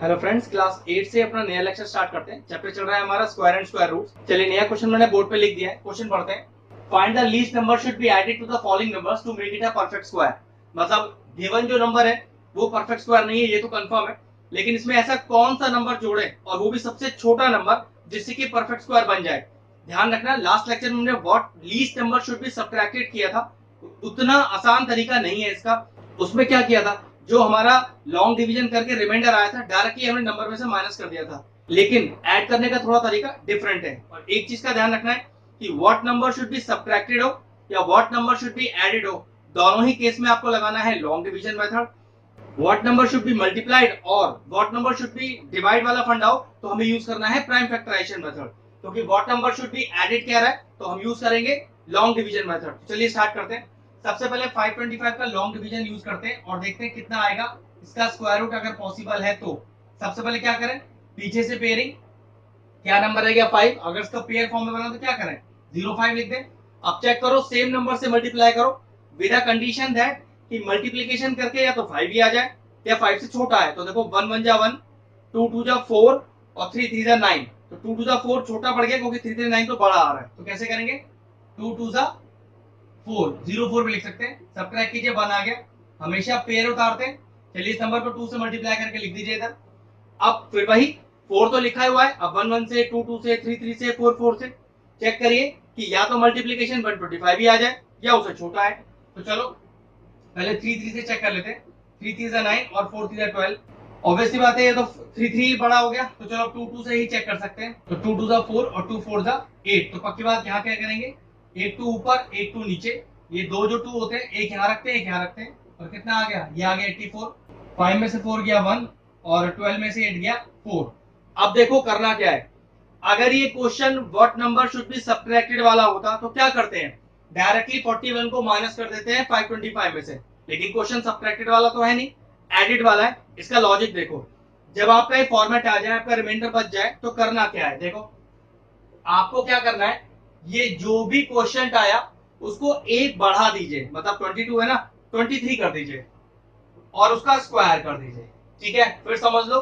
Hello friends, class 8 से अपना नया लेक्चर स्टार्ट करते हैं। चैप्टर चल रहा है हमारा स्क्वायर एंड स्क्वायर रूट्स। चलिए, नया क्वेश्चन मैंने बोर्ड पे लिख दिया है। क्वेश्चन पढ़ते हैं। Find the least number should be added to the following numbers to make it a perfect square. मतलब गिवन जो नंबर है वो परफेक्ट स्क्वायर नहीं है, ये तो कंफर्म है, लेकिन इसमें ऐसा कौन सा नंबर जोड़े और वो भी सबसे छोटा नंबर जिससे कि परफेक्ट स्क्वायर बन जाए। ध्यान रखना, लास्ट लेक्चर में हमने what least number should be subtracted किया था। उतना आसान तरीका नहीं है इसका। उसमें क्या किया था, जो हमारा लॉन्ग डिवीजन करके रिमाइंडर आया था डायरेक्टली हमने नंबर में से माइनस कर दिया था। लेकिन ऐड करने का थोड़ा तरीका डिफरेंट है। और एक चीज का ध्यान रखना है कि what number should be subtracted हो या what number should be added हो, दोनों ही केस में आपको लगाना है long division method. What number should be multiplied और what number should be divide वाला फंडा हो तो हमें यूज करना है प्राइम फैक्टराइजेशन मेथड। क्योंकि what number should be added कह रहा है तो हम यूज करेंगे लॉन्ग डिवीजन मेथड। चलिए स्टार्ट करते हैं। सबसे पहले 525 का लॉन्ग डिवीजन यूज करते हैं और देखते हैं कितना आएगा इसका स्क्वायर रूट अगर पॉसिबल है तो। सबसे पहले क्या करें, पीछे से पेयरिंग, क्या नंबर है गया 5। अगर इसका पेयर फॉर्म में बना तो क्या करें, 05 लिख दें। अब चेक करो, सेम नंबर से मल्टीप्लाई करो विद अ कंडीशन दैट कि मल्टीप्लिकेशन करके या तो 5 ही आ जाए या 5 से छोटा है। तो देखो 1 1 जा 1, 2 2 जा 4 और 3 3 जा 9। तो 2 2 जा 4 छोटा पड़ गया क्योंकि 3 3 9 तो बड़ा आ रहा है। तो कैसे करेंगे, 2 2 जा 4, 04 पे लिख सकते हैं। सब्ट्रैक्ट कीजिए, 1 आ गया। हमेशा पेयर उतारते हैं। चलिए इस नंबर को 2 से मल्टीप्लाई करके लिख दीजिए इधर। अब फिर वही 4 तो लिखा हुआ है, अब 1 1 से, 2 2 से, 3 3 से, 4 4 से चेक करिए कि या तो मल्टीप्लिकेशन 125 ही आ जाए या उससे छोटा है। तो चलो पहले 3 3 से चेक कर लेते हैं। 3 3 जा 9 और 4 3 जा 12। ऑब्वियसली बात है, ये तो 3 3 बड़ा हो गया। तो चलो 2 2 से ही चेक कर सकते हैं। तो 2 2 जा 4 और 2 4 जा 8। तो पक्की बात, यहाँ क्या करेंगे, 8 2 ऊपर 8 2 नीचे। ये दो जो 2 होते हैं, एक यहाँ रखते हैं एक यहाँ रखते हैं। और कितना आ गया, ये आ गया 84। 5 में से 4 गया 1 और 12 में से 8 गया 4। अब देखो करना क्या है। अगर ये question what number should be subtracted वाला होता तो क्या करते हैं, डायरेक्टली 41 को माइनस कर देते हैं 525 में से। लेकिन क्वेश्चन सब्ट्रैक्टेड वाला तो है नहीं, एडिड वाला है। इसका लॉजिक देखो, जब आपका ये फॉर्मेट आ जाए, आपका रिमाइंडर बच जाए, तो करना क्या है, देखो आपको क्या करना है, ये जो भी क्वेश्चन आया उसको एक बढ़ा दीजिए। मतलब 22 है ना, 23 कर दीजिए और उसका स्क्वायर कर दीजिए। ठीक है, फिर समझ लो,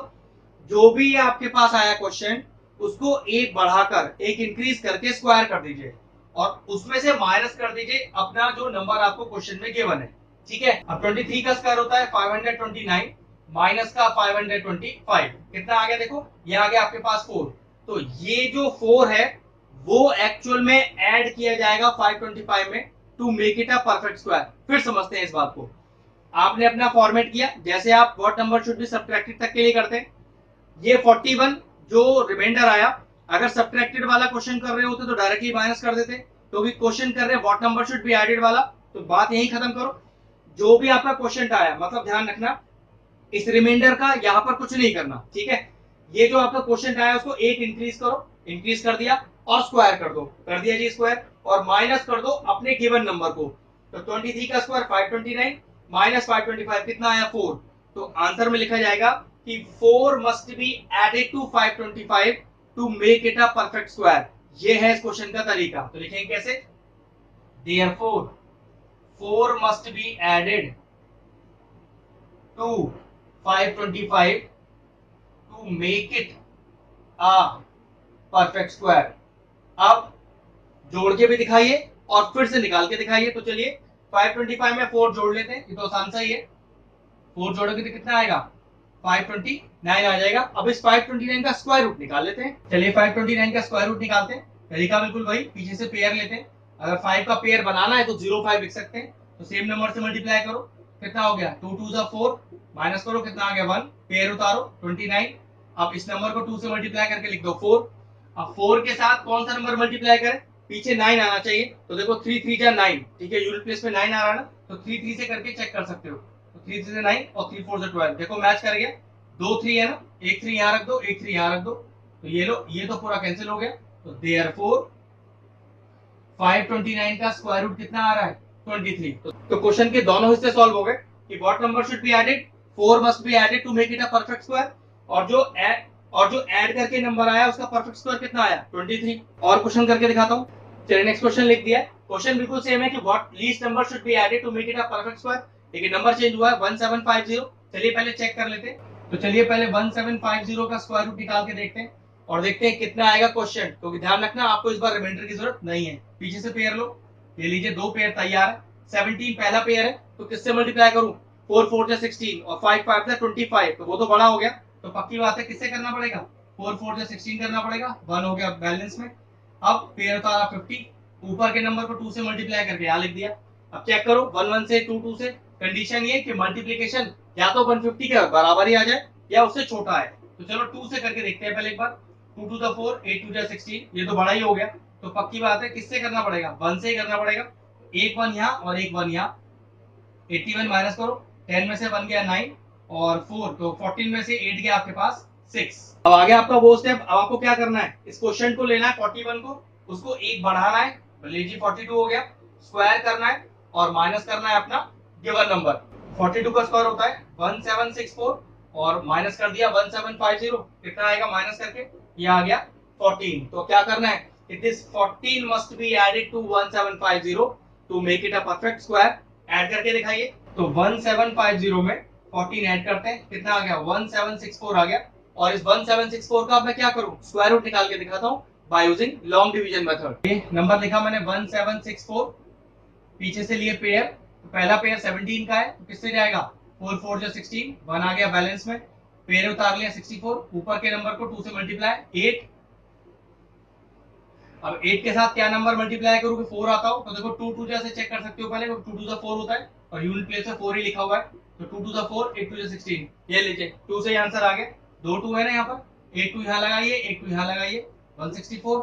जो भी आपके पास आया क्वेश्चन उसको एक बढ़ाकर, एक इंक्रीज करके स्क्वायर कर दीजिए और उसमें से माइनस कर दीजिए अपना जो नंबर आपको क्वेश्चन में गिवन है। ठीक है, अब 23 का स्क्वायर होता है 529 माइनस का 525। कितना आ गया, देखो ये आ गया आपके पास 4। तो ये जो 4 है वो एक्चुअल में ऐड किया जाएगा 525 में to make it a perfect square. फिर समझते हैं इस बात को। आपने अपना फॉर्मेट किया जैसे आप what number should be subtracted तक के लिए करते हैं। ये 41 जो रिमाइंडर आया, अगर सब्ट्रैक्टेड वाला क्वेश्चन कर रहे होते तो डायरेक्टली माइनस कर देते। तो भी क्वेश्चन कर रहे हैं what number should be added वाला, तो बात यही खत्म करो। जो भी आपका क्वेश्चन आया, मतलब ध्यान रखना, इस रिमाइंडर का यहाँ पर कुछ नहीं करना। ठीक है, ये जो आपका क्वेश्चन आया उसको एक इंक्रीज करो, इंक्रीज कर दिया और स्क्वायर कर दो, कर दिया जी स्क्वायर, और माइनस कर दो अपने गिवन नंबर को। तो 23 का स्क्वायर 529 माइनस 525 कितना आया 4। तो आंसर में लिखा जाएगा कि 4 must be added to 525 to make it a perfect square. ये है इस क्वेश्चन का तरीका। तो लिखेंगे कैसे, therefore 4 must be added to 525 to make it a perfect square. अब जोड़ के भी दिखाइए और फिर से निकाल के दिखाइए। तो चलिए 525 में 4 जोड़ लेते हैं, ये तो आसान सा ही है। 4 जोड़ोगे तो कितना आएगा, 529 आ जाएगा। अब इस 529 का स्क्वायर रूट निकाल लेते हैं। चलिए 529 का स्क्वायर रूट निकालते हैं। तरीका बिल्कुल वही, पीछे से पेयर लेते हैं। अगर 5 का पेयर बनाना है तो 05 लिख सकते हैं। तो सेम नंबर से मल्टीप्लाई करो, कितना हो गया 2 2 4 माइनस करो, कितना आ गया 1, पेयर उतारो 29। अब इस नंबर को 2 से मल्टीप्लाई करके लिख दो 4। अब 4 के साथ कौन सा नंबर मल्टीप्लाई करें, पीछे 9 आना चाहिए। तो देखो 3 3 जा 9, ठीक है, यूनिट प्लेस में 9 आ रहा है ना, तो 3 3 से करके चेक कर सकते हो। तो 3 3 से 9 और 3 4 से 12, देखो मैच कर गया। 2 3 है ना, एक 3 यहाँ रख दो, एक 3 यहाँ रख दो, तो ये लो, ये तो पूरा कैंसिल हो गया। तो देयरफॉर 529 का स्क्वायर रूट कितना आ रहा है 23। तो क्वेश्चन के दोनों हिस्से सॉल्व हो गए कि what number should be added, 4 must be added to make it a perfect square, और जो ऐड करके नंबर आया उसका परफेक्ट स्क्वायर कितना आया 23। और क्वेश्चन करके दिखाता हूँ। चलिए नेक्स्ट क्वेश्चन लिख दिया। क्वेश्चन बिल्कुल सेम है कि what least number should be added to make it a perfect square, लेकिन नंबर चेंज हुआ है 1750। चलिए पहले चेक कर लेते हैं। तो चलिए पहले 1750 का स्क्वायर रूट निकाल के देखते हैं और देखते हैं कितना आएगा क्वेश्चन। क्योंकि ध्यान रखना आपको इस बार रिमाइंडर की जरूरत नहीं है। पीछे से पेयर लो, ले लीजिए, दो पेयर तैयार है। 17 पहला पेयर है तो किससे मल्टीप्लाई करूं? 4 4 16 और 5 5 25, तो वो तो बड़ा हो गया। तो पक्की बात है किससे करना पड़ेगा? 4 4 16 करना पड़ेगा। 1 हो गया बैलेंस में। अब पेयर उतारा 50, ऊपर के नंबर को 2 से मल्टीप्लाई करके यहाँ लिख दिया। अब चेक करो 1 1 से 2 2 से। कंडीशन ये कि मल्टीप्लीकेशन या तो 150 के बराबर ही आ जाए या उससे छोटा है। तो चलो 2 से करके देखते हैं पहले एक बार। 2 टू द 4, 8 टू द 16, ये तो बड़ा ही हो गया। तो पक्की बात है किससे करना पड़ेगा? 1 से ही करना पड़ेगा। एक 1 यहाँ और एक 1 यहाँ। 81 माइनस करो, 10 में से 1 गया 9 और 4, तो 14 में से 8 गया आपके पास 6। अब आगे आपका वो स्टेप। अब आपको क्या करना है? इस क्वेश्चन को लेना है 41 को, उसको एक बढ़ाना है, लीजिए 42 हो गया, स्क्वायर करना है और माइनस करना है अपना गिवन नंबर। 42 का स्क्वायर होता है 1764 और माइनस कर दिया 1750, कितना आएगा माइनस करके? ये आ गया 14। तो क्या करना है? It is 14 must be added to 1750 to make it a perfect square. Add करके दिखाइए। तो 1750 में 14 ऐड करते हैं, कितना आ गया? 1764 आ गया। और इस 1764 का मैं क्या करूं? स्क्वायर रूट निकाल के दिखाता हूं by using long division method. ये नंबर लिखा मैंने 1764, पीछे से लिए पेयर। तो पहला पेयर 17 का है, तो किससे जाएगा? 4 4 जो 16, 1 आ गया बैलेंस में। पेयर उतार लिया 64, ऊपर के नंबर को 2 से मल्टीप्लाई 8। अब 8 के साथ क्या नंबर मल्टीप्लाई करूं कि 4 आता हो? तो देखो 2 2 जैसे चेक कर सकते हो पहले, 2 2 द 4 होता है और यूनिट प्लेस में 4 ही लिखा हुआ है। तो 2 2 द 4, 8 2 द 16, ये लीजिए 2 से आंसर आ गया। दो 2 है ना यहाँ पर, 8 2 यहाँ लगाइए, 8 2 यहाँ लगाइए, 164,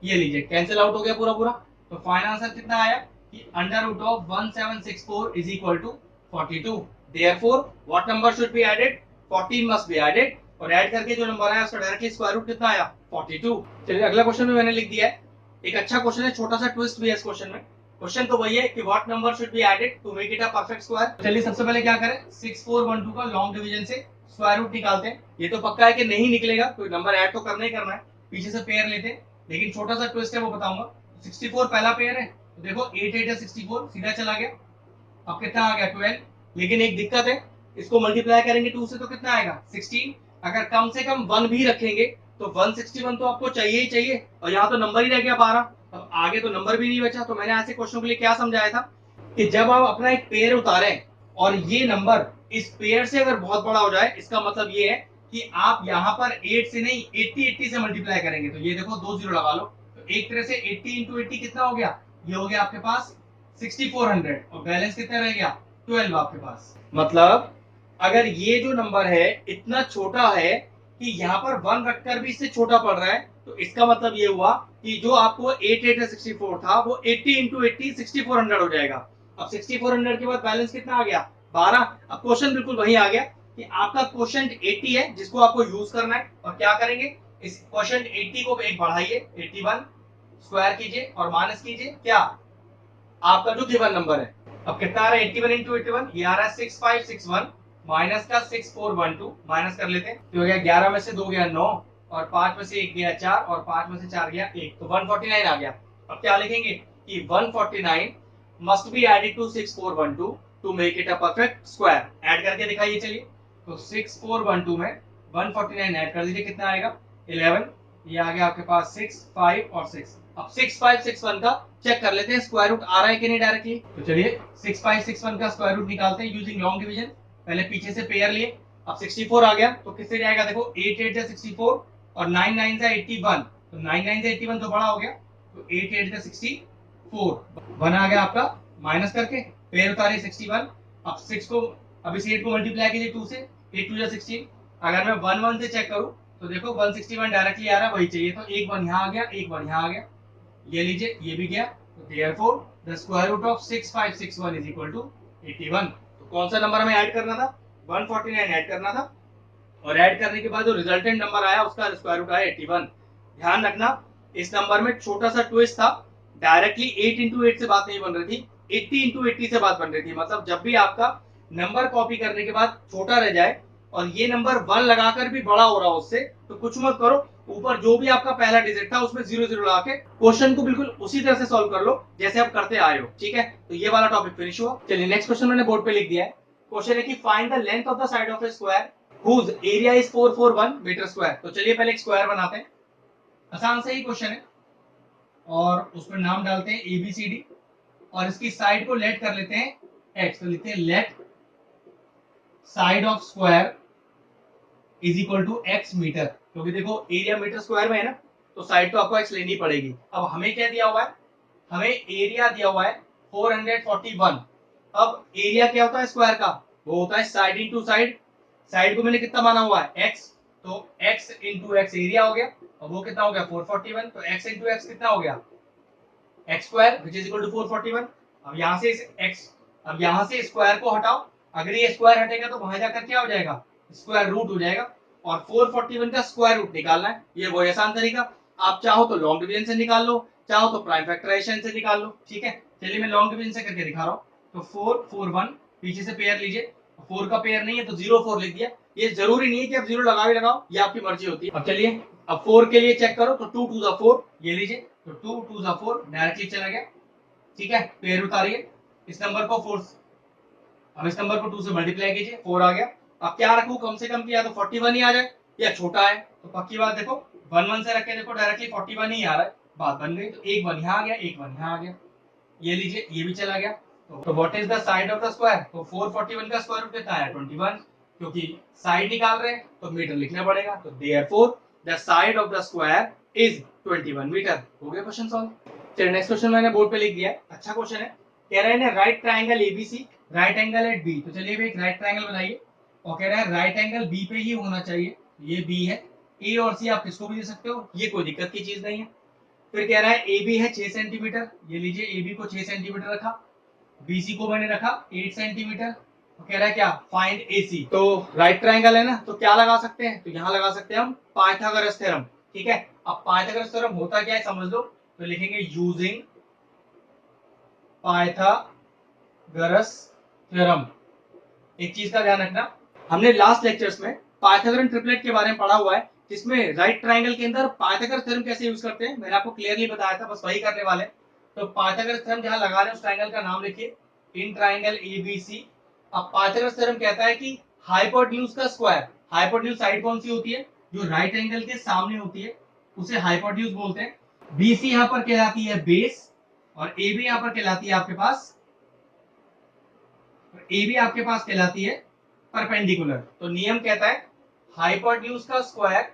ये लीजिए कैंसिल आउट हो गया पूरा पूरा। तो फाइनल आंसर कितना आया कि under root of 1764 is equal to 42। Therefore what number should be added? 14 must be added. और ऐड करके जो नंबर आया उसका डायरेक्टली स्क्वायर रूट कितना आया? 42। चलिए अगला क्वेश्चन में मैंने लिख दिया है। एक अच्छा क्वेश्चन है, छोटा सा ट्विस्ट भी है इस क्वेश्चन में। क्वेश्चन तो वही है कि what number should be added to make it a perfect square. चलिए सबसे पहले क्या करें? 6412 का लॉन्ग डिवीजन से स्क्वायर रूट निकालते हैं। ये तो पक्का है कि नहीं निकलेगा, कोई नंबर ऐड तो करना ही करना है। पीछे से पेयर लेते हैं, लेकिन छोटा सा ट्विस्ट है वो बताऊंगा। 64 पहला पेयर है, तो देखो 8 8 64 सीधा चला गया। अब कितना आ गया? 12। लेकिन एक दिक्कत है, इसको मल्टीप्लाई करेंगे 2 से तो कितना आएगा? 16। अगर कम से कम 1 भी रखेंगे तो 161 तो आपको चाहिए ही चाहिए, और यहाँ तो नंबर ही रह गया 12। अब आगे तो नंबर भी नहीं बचा। तो मैंने ऐसे क्वेश्चन के लिए क्या समझाया था कि जब आप अपना एक पेयर उतारें और ये नंबर इस पेयर से अगर बहुत बड़ा हो जाए, इसका मतलब ये है कि आप यहाँ पर 8 से नहीं 80 80 से मल्टीप्लाई करेंगे। तो ये देखो 2 जीरो लगा लो, तो एक तरह से 80 इंटू 80 कितना हो गया? ये हो गया आपके पास 6400 और बैलेंस कितना रह गया? 12 आपके पास। मतलब अगर ये जो नंबर है इतना छोटा है कि यहाँ पर 1 रखकर भी इससे छोटा पड़ रहा है, तो इसका मतलब ये हुआ कि जो आपको 8 8 64 था वो 80 इंटू 80 6400 हो जाएगा। अब 6400 के बाद बैलेंस कितना आ गया? 12। अब क्वेश्चन बिल्कुल वही आ गया कि आपका क्वेश्चन 80 है जिसको आपको यूज करना है। और क्या करेंगे? इस क्वेश्चन 80 को एक बढ़ाइए 81, स्क्वायर कीजिए और माइनस कीजिए क्या? आपका जो गिवन नंबर है। अब कितना आ रहा है? 81 इंटू 81, ये आ रहा है 6561 माइनस का 6412, माइनस कर लेते हैं। तो हो गया 11 में से 2 गया 9 और 5 में से 1 गया 4 और 5 में से 4 गया 1, तो 149 आ गया। अब क्या लिखेंगे कि 149 must be added to 6412 to make it a perfect square. Add करके दिखाइए चलिए। तो 6412 में 149 ऐड कर दीजिए, कितना आएगा? 11। ये आ गया आपके पास 6 5 और 6। अब 6561 का चेक कर लेते हैं स्क्वायर रूट आ रहा है कि नहीं डायरेक्टली। तो चलिए 6561 का स्क्वायर रूट निकालते हैं यूजिंग लॉन्ग डिवीजन। पहले पीछे से पेयर लिए। अब 64 आ गया तो किससे जाएगा? देखो 8 8 से 64 और 9 9 से 81, तो 9 9 से 81 तो बड़ा हो गया, तो 8 8 से 64 1 आ गया आपका, माइनस करके पेयर उतारे 61। अब 6 को, अब इस 8 को मल्टीप्लाई कीजिए 2 से, 8 2 16। अगर मैं 1 1 से चेक करूं तो देखो 161 डायरेक्टली आ रहा है, वही चाहिए, तो एक 1 यहाँ आ गया, एक 1 यहाँ आ गया, ये लीजिए ये भी गया। तो therefore the square root of 6561 is equal to 81। तो कौन सा नंबर हमें ऐड करना था? 149 ऐड करना था। और ऐड करने के बाद जो रिजल्टेंट नंबर आया उसका स्क्वायर रूट आया 81। ध्यान रखना इस नंबर में छोटा सा ट्विस्ट था, डायरेक्टली 8 इंटू 8 से बात नहीं बन रही थी, 80 इंटू 80 से बात बन रही थी। मतलब जब भी आपका नंबर कॉपी करने के बाद छोटा रह जाए और ये नंबर 1 लगाकर भी बड़ा हो रहा हो उससे, तो कुछ मत करो, ऊपर जो भी आपका पहला डिजिट था उसमें 0 0 लगा के क्वेश्चन को बिल्कुल उसी तरह से सॉल्व कर लो जैसे आप करते आए हो। ठीक है, तो ये वाला टॉपिक फिनिश हुआ। चलिए नेक्स्ट क्वेश्चन मैंने बोर्ड पे लिख दिया है। क्वेश्चन है कि find the length of the side of a square whose area is 441 metre square. तो चलिए पहले एक स्क्वायर बनाते हैं, आसान से ही क्वेश्चन है, और उसमें नाम डालते हैं ABCD और इसकी साइड को लेट कर लेते हैं x। तो लिखते हैं let side of square is equal to x metre, क्योंकि देखो एरिया मीटर स्क्वायर में है ना, तो साइड तो आपको x लेनी पड़ेगी। अब हमें क्या दिया हुआ है, हमें एरिया दिया हुआ है 441। अब एरिया क्या होता है स्क्वायर का, वो होता है साइड इंटू साइड। साइड को मैंने कितना माना हुआ है x, तो x इंटू एक्स एरिया हो गया, और वो कितना हो गया 441, तो x इंटू एक्स कितना हो गया x square which is equal to 441। अब यहाँ से x, अब यहाँ से स्क्वायर को हटाओ, अगर ये स्क्वायर हटेगा तो वहां जाकर क्या हो जाएगा स्क्वायर रूट हो जाएगा, और 441 का स्क्वायर रूट निकालना है। ये वही आसान तरीका, आप चाहो तो लॉन्ग डिवीजन से निकाल लो, चाहो तो प्राइम फैक्टराइजेशन से निकाल लो, ठीक है। चलिए मैं लॉन्ग डिवीजन से करके दिखा रहा हूँ। तो 441 पीछे से पेयर लीजिए, 4 का पेयर नहीं है तो 0 4 लिख दिया। ये जरूरी नहीं है कि आप 0 लगाओ ही लगाओ, ये आपकी मर्जी होती है। अब चलिए अब 4 के लिए चेक करो, तो 2 2 4 ये लीजिए, तो 2 2 4 डायरेक्टली चला गया, ठीक है। पेयर उतारिए, इस नंबर को 4, अब इस नंबर को 2 से मल्टीप्लाई कीजिए, 4 आ गया। अब क्या रखूं, कम से कम या तो 41 ही आ जाए या छोटा है, तो पक्की बात देखो 1 1 से रख के देखो डायरेक्टली 41 ही आ रहा है, बात बन गई। तो एक 1 यहाँ आ गया, एक 1 यहाँ आ गया, ये लीजिए ये भी चला गया। तो what is the side of the square, तो 441 का स्क्वायर रूट कितना है 21, क्योंकि साइड निकाल रहे हैं तो मीटर लिखना पड़ेगा, तो therefore the side of the square is 21 metre. हो गया क्वेश्चन सॉल्व। चलिए नेक्स्ट क्वेश्चन मैंने बोर्ड पे लिख दिया है, अच्छा क्वेश्चन है। कह रहे हैं right triangle ABC, right angle at B. तो चलिए एक राइट ट्राइंगल बनाइए, और कह रहा है राइट एंगल बी पे ही होना चाहिए, ये बी है। ए और सी आप किसको भी दे सकते हो, ये कोई दिक्कत की चीज नहीं है। फिर कह रहा है ए बी है 6 सेंटीमीटर, ये लीजिए ए बी को 6 सेंटीमीटर रखा, बीसी को मैंने रखा 8 सेंटीमीटर। तो कह रहा है क्या फाइंड एसी। तो राइट ट्राइंगल है ना, तो क्या लगा सकते हैं, तो यहाँ लगा सकते हैं हम पाइथागोरस थ्योरम, ठीक है। अब पाइथागोरस थ्योरम होता क्या है समझ लो, तो लिखेंगे यूजिंग पाइथागोरस थ्योरम। एक चीज का ध्यान रखना, हमने लास्ट लेक्चर्स में पाइथागोरन ट्रिपलेट के बारे में पढ़ा हुआ है, जिसमें राइट ट्राइंगल के अंदर पाइथागोरस थ्योरम कैसे यूज करते हैं मैंने आपको क्लियरली बताया था, बस वही करने वाले। तो पाइथागोरस थ्योरम जहां लगा रहे हैं उस ट्राइंगल का नाम लिखिए, इन ट्राइंगल एबीसी। अब पाइथागोरस थ्योरम कहता है कि हाइपोटेन्यूज का स्क्वायर, हाइपोटेन्यूज साइड कौन सी होती है, जो राइट एंगल के सामने होती है उसे हाइपोटेन्यूज बोलते हैं। बीसी यहाँ पर कहलाती है बेस, और ए बी यहाँ पर कहलाती है आपके पास, ए बी आपके पास कहलाती है परपेंडिकुलर। तो नियम कहता है हाइपोटेन्यूज का square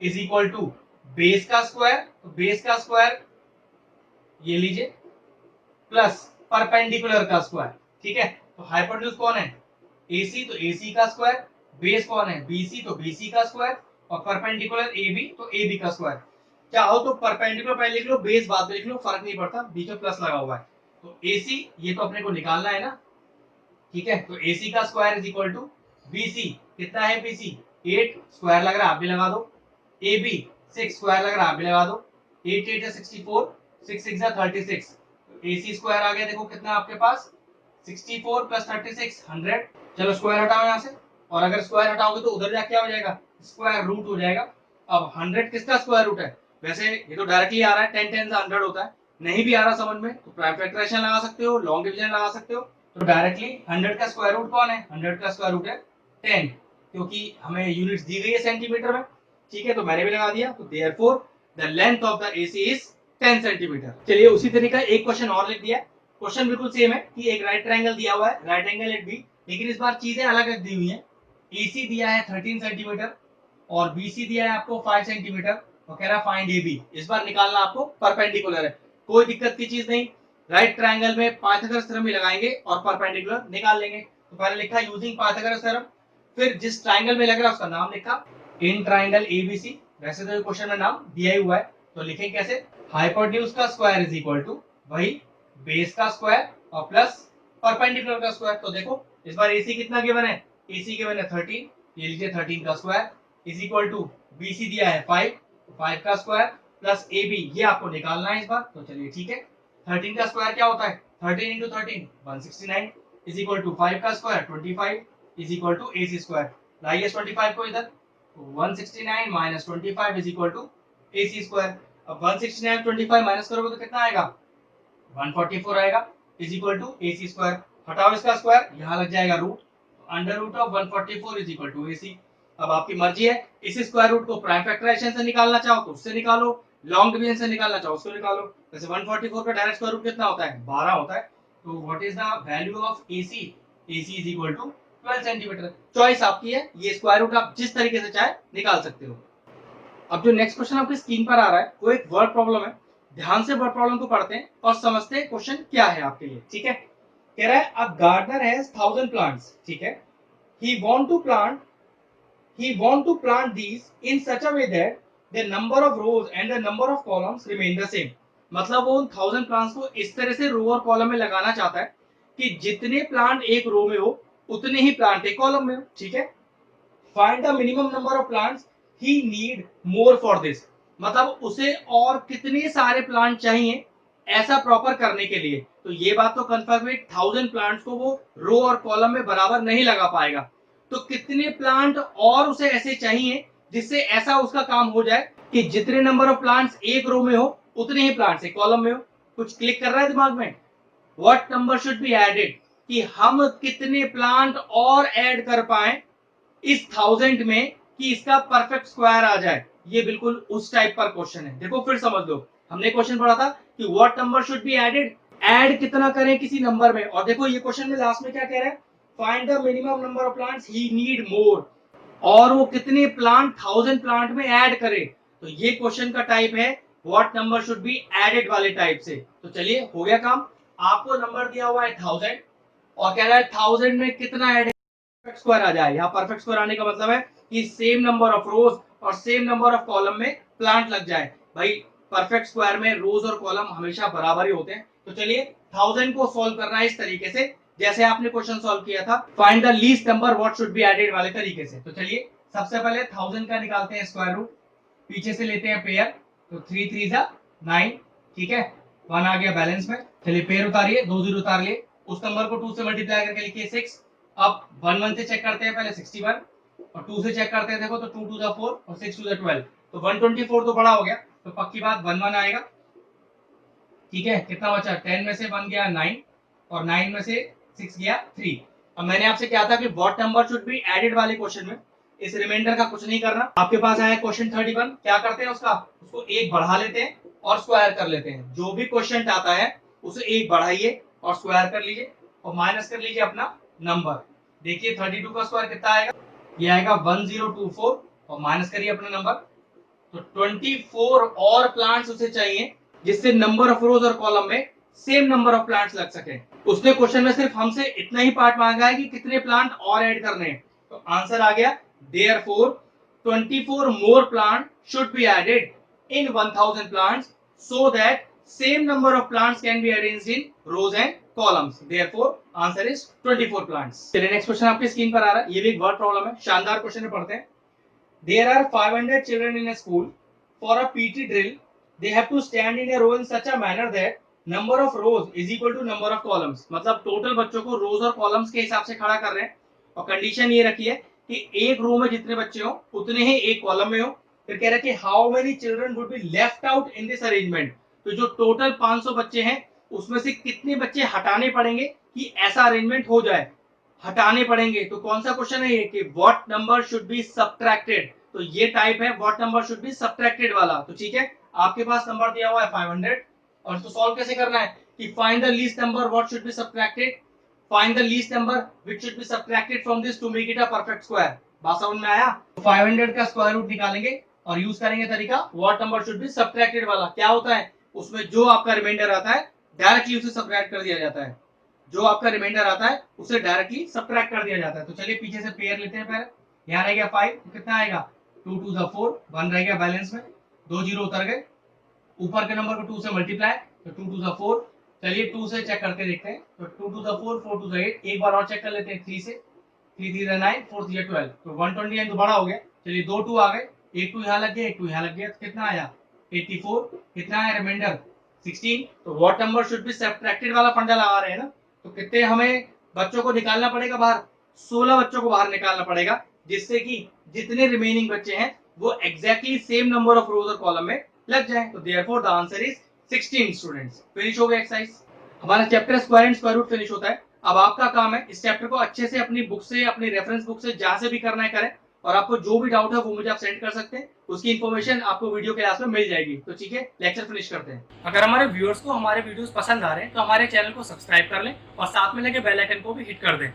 is equal to base का स्क्वायर, तो बेस का स्क्वायर ये लीजिए प्लस परपेंडिकुलर का स्क्वायर, ठीक है। तो हाइपोटेन्यूज कौन है AC, तो AC का स्क्वायर, बेस कौन है BC, तो BC का स्क्वायर, और परपेंडिकुलर AB, तो AB का स्क्वायर। चाहो तो परपेंडिकुलर पहले लिख लो, बेस बाद में लिख लो, फर्क नहीं पड़ता, बीच में प्लस लगा हुआ है। तो AC ये तो अपने को निकालना है ना, ठीक है। तो AC का square is equal to BC, कितना है BC 8, स्क्वायर लग रहा है आप भी लगा दो, AB 6, स्क्वायर लग रहा है आप भी लगा दो, 8 8 64, 6 6 36, AC स्क्वायर आ गया, देखो कितना आपके पास 64 प्लस 36 100। चलो स्क्वायर हटाओ यहाँ से, और अगर स्क्वायर हटाओगे तो उधर जाके क्या हो जाएगा स्क्वायर रूट हो जाएगा। अब 100 किसका स्क्वायर रूट है, वैसे ये तो डायरेक्टली आ रहा है 10 10 100 होता है, नहीं भी आ रहा समझ में तो प्राइम फैक्टराइजेशन लगा सकते हो, लॉन्ग डिवीजन लगा सकते हो। तो डायरेक्टली 100 का स्क्वायर रूट कौन है, 100 का स्क्वायर रूट है 10, क्योंकि हमें यूनिट्स दी गई है सेंटीमीटर में, ठीक है। तो मैंने भी लगा दिया, तो therefore the length of the AC is 10 centimetre. चलिए उसी तरीका एक क्वेश्चन और लिख दिया, क्वेश्चन बिल्कुल सेम है कि एक राइट ट्रायंगल दिया हुआ है, राइट एंगल एट बी, लेकिन इस बार चीजें अलग अलग दी हुई हैं। AC दिया है 13 सेंटीमीटर और BC दिया है आपको 5 सेंटीमीटर, तो कह रहा है फाइंड AB। इस बार निकालना आपको परपेंडिकुलर है, कोई दिक्कत की चीज नहीं, राइट ट्रायंगल में पाइथागोरस थ्योरम ही लगाएंगे और परपेंडिकुलर निकाल लेंगे। तो पहले लिखा यूजिंग पाइथागोरस थ्योरम, फिर जिस ट्रायंगल में लग रहा है उसका नाम लिखा इन ट्रायंगल ABC। वैसे तो क्वेश्चन में नाम दिया ही हुआ है, तो लिखें कैसे, हाइपोटेन्यूज का स्क्वायर इज इक्वल टू वही बेस का स्क्वायर और प्लस परपेंडिकुलर का स्क्वायर। तो देखो इस बार AC कितना गिवन है, AC गिवन है 13, ये लीजिए 13 का square is equal to BC दिया है 5, 5 का स्क्वायर प्लस AB, ये आपको निकालना है इस बार। तो चलिए ठीक है, 13 का स्क्वायर क्या होता है 13 इंटू 13 169 इज इक्वल टू 5 का square 25 is equal to AC square. लाइए 25 को इधर, 169 minus 25 is equal to AC square. अब 169 25 माइनस करोगे तो कितना आएगा 144 आएगा, is equal to AC square. हटाओ इसका स्क्वायर, यहाँ लग जाएगा root, under root of 144 is equal to AC। अब आपकी मर्जी है, इस स्क्वायर रूट को प्राइम फैक्टराइजेशन से निकालना चाहो तो उससे निकालो, लॉन्ग डिवीजन से निकालना चाहो उसको निकालो। जैसे 144 का डायरेक्ट स्क्वायर रूट कितना होता है, 12 होता है। तो what is the value of AC? AC is equal to 12 centimetre. Choice आपकी है, ये स्क्वायर रूट आप जिस तरीके से चाहे निकाल सकते हो। अब जो नेक्स्ट क्वेश्चन आपकी स्क्रीन पर आ रहा है वो एक वर्ड प्रॉब्लम है। ध्यान से वर्ड प्रॉब्लम को पढ़ते हैं और समझते हैं क्वेश्चन क्या है आपके लिए। ठीक है, कह रहा है अ गार्डनर हैज 1000 प्लांट्स। ठीक है, he want to plant he want to plant these in such a way that the number of rows and the number of columns remain the same। मतलब वो उन 1000 प्लांट्स को इस तरह से रो और कॉलम में लगाना चाहता है कि जितने प्लांट एक रो में हो उतने ही प्लांट एक कॉलम में हो। ठीक है, find the minimum number of plants he need more for this. मतलब उसे और कितने सारे प्लांट चाहिए ऐसा प्रॉपर करने के लिए। तो ये बात तो कंफर्म है, 1000 प्लांट्स को वो रो और कॉलम में बराबर नहीं लगा पाएगा। तो कितने प्लांट और उसे ऐसे चाहिए जिससे ऐसा उसका काम हो जाए कि जितने नंबर ऑफ प्लांट्स एक रो में हो उतने ही प्लांट्स एक कॉलम में हो। कुछ क्लिक कर रहा है दिमाग में? What number should be added, कि हम कितने प्लांट और ऐड कर पाए इस 1000 में कि इसका परफेक्ट स्क्वायर आ जाए। ये बिल्कुल उस टाइप पर क्वेश्चन है। देखो फिर समझ लो, हमने क्वेश्चन पढ़ा था कि what number should be added, add कितना करें किसी नंबर में। और देखो ये क्वेश्चन में लास्ट में क्या कह रहा है, find the minimum number of plants he need more, और वो कितने प्लांट 1000 प्लांट में ऐड करे। तो ये क्वेश्चन का टाइप है what number should be added वाले टाइप से। तो चलिए हो गया काम। आपको नंबर दिया हुआ है 1000 और कह रहा है 1000 में कितना ऐड परफेक्ट स्क्वायर आ जाए। यहाँ परफेक्ट स्क्वायर आने का मतलब है कि सेम नंबर ऑफ रोज और सेम नंबर ऑफ कॉलम में प्लांट लग जाए। भाई परफेक्ट स्क्वायर में रोज और कॉलम हमेशा बराबर ही होते हैं। तो चलिए 1000 को सॉल्व करना है इस तरीके से जैसे आपने क्वेश्चन सॉल्व किया था, find the least number what should be added वाले तरीके से। तो चलिए सबसे पहले 1000 का निकालते हैं स्क्वायर रूट, पीछे से लेते हैं पेयर। तो 3 3 जा 9। ठीक है, 1 आ गया बैलेंस में। चलिए पेयर उतारिए, 2 0 उतार लिए, उस नंबर को 2 से मल्टीप्लाई करके लिखिए 6। अब 1 1 से चेक करते हैं पहले 61, और 2 से चेक करते हैं देखो तो 2 2 4 और 6 2 12। तो 124 तो बड़ा हो गया, तो पक्की बात 1 1 आएगा। ठीक है, कितना बचा, 10 में से 1 गया 9 और 9 में से 6 गया 3। अब मैंने आपसे कहा था कि what number should be added वाले क्वेश्चन में इस रिमाइंडर का कुछ नहीं करना। आपके पास आया क्वेश्चन 31, क्या करते हैं उसका, उसको एक बढ़ा लेते हैं और स्क्वायर कर लेते हैं। जो भी क्वेश्चन आता है उसे एक बढ़ाइए और स्क्वायर कर लीजिए और माइनस कर लीजिए अपना नंबर। देखिए 32 का स्क्वायर कितना आएगा, ये आएगा 1024 और माइनस करिए अपना नंबर। तो 24 और प्लांट्स उसे चाहिए जिससे नंबर ऑफ रोज और कॉलम में सेम नंबर ऑफ प्लांट्स लग सके। उसने क्वेश्चन में सिर्फ हमसे इतना ही पार्ट मांगा है कि कितने प्लांट और ऐड करने हैं। तो आंसर आ गया therefore 24 more plant should be added in 1000 plants so that same number of plants can be arranged in rows and columns. Therefore answer is 24 plants. चलिए नेक्स्ट क्वेश्चन आपकी स्क्रीन पर आ रहा है, ये भी एक वर्ड प्रॉब्लम है। शानदार क्वेश्चन है, पढ़ते हैं। There are 500 children in a school. For a PT drill, they have to stand in a row in such a manner that number of rows is equal to number of columns। मतलब total बच्चों को रोज और columns के हिसाब से खड़ा कर रहे हैं और कंडीशन ये रखी है कि एक रो में जितने बच्चे हो उतने ही एक कॉलम में हो। फिर कह रहा है कि how many children would be left out in this arrangement. तो जो टोटल 500 बच्चे हैं उसमें से कितने बच्चे हटाने पड़ेंगे कि ऐसा अरेंजमेंट हो जाए। हटाने पड़ेंगे तो कौन सा क्वेश्चन है ये कि what number should be subtracted. तो ये टाइप है what number should be subtracted वाला। तो ठीक है, आपके पास नंबर दिया हुआ है 500 और इसको सॉल्व कैसे करना है कि find the least number what should be subtracted, find the least number which should be subtracted from this to make it a perfect square. बात समझ में आया? 500 का स्क्वायर रूट निकालेंगे और यूज करेंगे तरीका what number should be subtracted वाला। क्या होता है उसमें, जो आपका रिमाइंडर आता है डायरेक्टली उसे सब्ट्रैक्ट कर दिया जाता है। जो आपका रिमाइंडर आता है उसे डायरेक्टली सब्ट्रैक्ट कर दिया जाता है। तो चलिए पीछे से पेयर लेते हैं पहले। यहाँ रह गया 5, तो कितना आएगा 2 2 4, 1 रह गया बैलेंस में, 2 0 उतर गए, ऊपर के नंबर को 2 से मल्टीप्लाई, तो 2 2 4। चलिए 2 से चेक करके देखते हैं। तो 2 2 4, 4 2 8, एक बार और चेक कर लेते हैं 3 से, 3 3 9, 4 3 12। तो 129 तो बड़ा हो गया। चलिए 2 2 आ गए, एक 2 यहाँ लग गया, एक 2 यहाँ लग गया, तो कितना आया 84। कितना है रिमाइंडर 16। तो what number should be subtracted वाला फंडा लगा रहे हैं ना। तो कितने हमें बच्चों को निकालना पड़ेगा बाहर, 16 बच्चों को बाहर निकालना पड़ेगा जिससे कि जितने रिमेनिंग बच्चे हैं वो exactly same number of rows और कॉलम में लग जाए। तो therefore the answer is 16 students. Finish हो गया एक्सरसाइज, हमारा chapter square and square root finish होता है। अब आपका काम है इस चैप्टर को अच्छे से अपनी बुक से, अपनी रेफरेंस बुक से जहां से भी करना है करें, और आपको जो भी डाउट है वो मुझे आप सेंड कर सकते हैं, उसकी इन्फॉर्मेशन आपको वीडियो क्लास में मिल जाएगी। तो ठीक है, लेक्चर फिनिश करते हैं। अगर हमारे व्यूअर्स को हमारे वीडियोस पसंद आ रहे हैं तो हमारे चैनल को सब्सक्राइब कर लें और साथ में लगे बेल आइकन को भी हिट कर दें।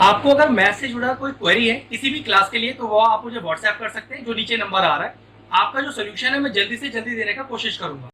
आपको अगर मैथ से जुड़ा कोई क्वेरी है किसी भी क्लास के लिए तो वो आप मुझे व्हाट्सएप कर सकते हैं, जो नीचे नंबर आ रहा है। आपका जो सोल्यूशन है मैं जल्दी से जल्दी देने का कोशिश करूंगा।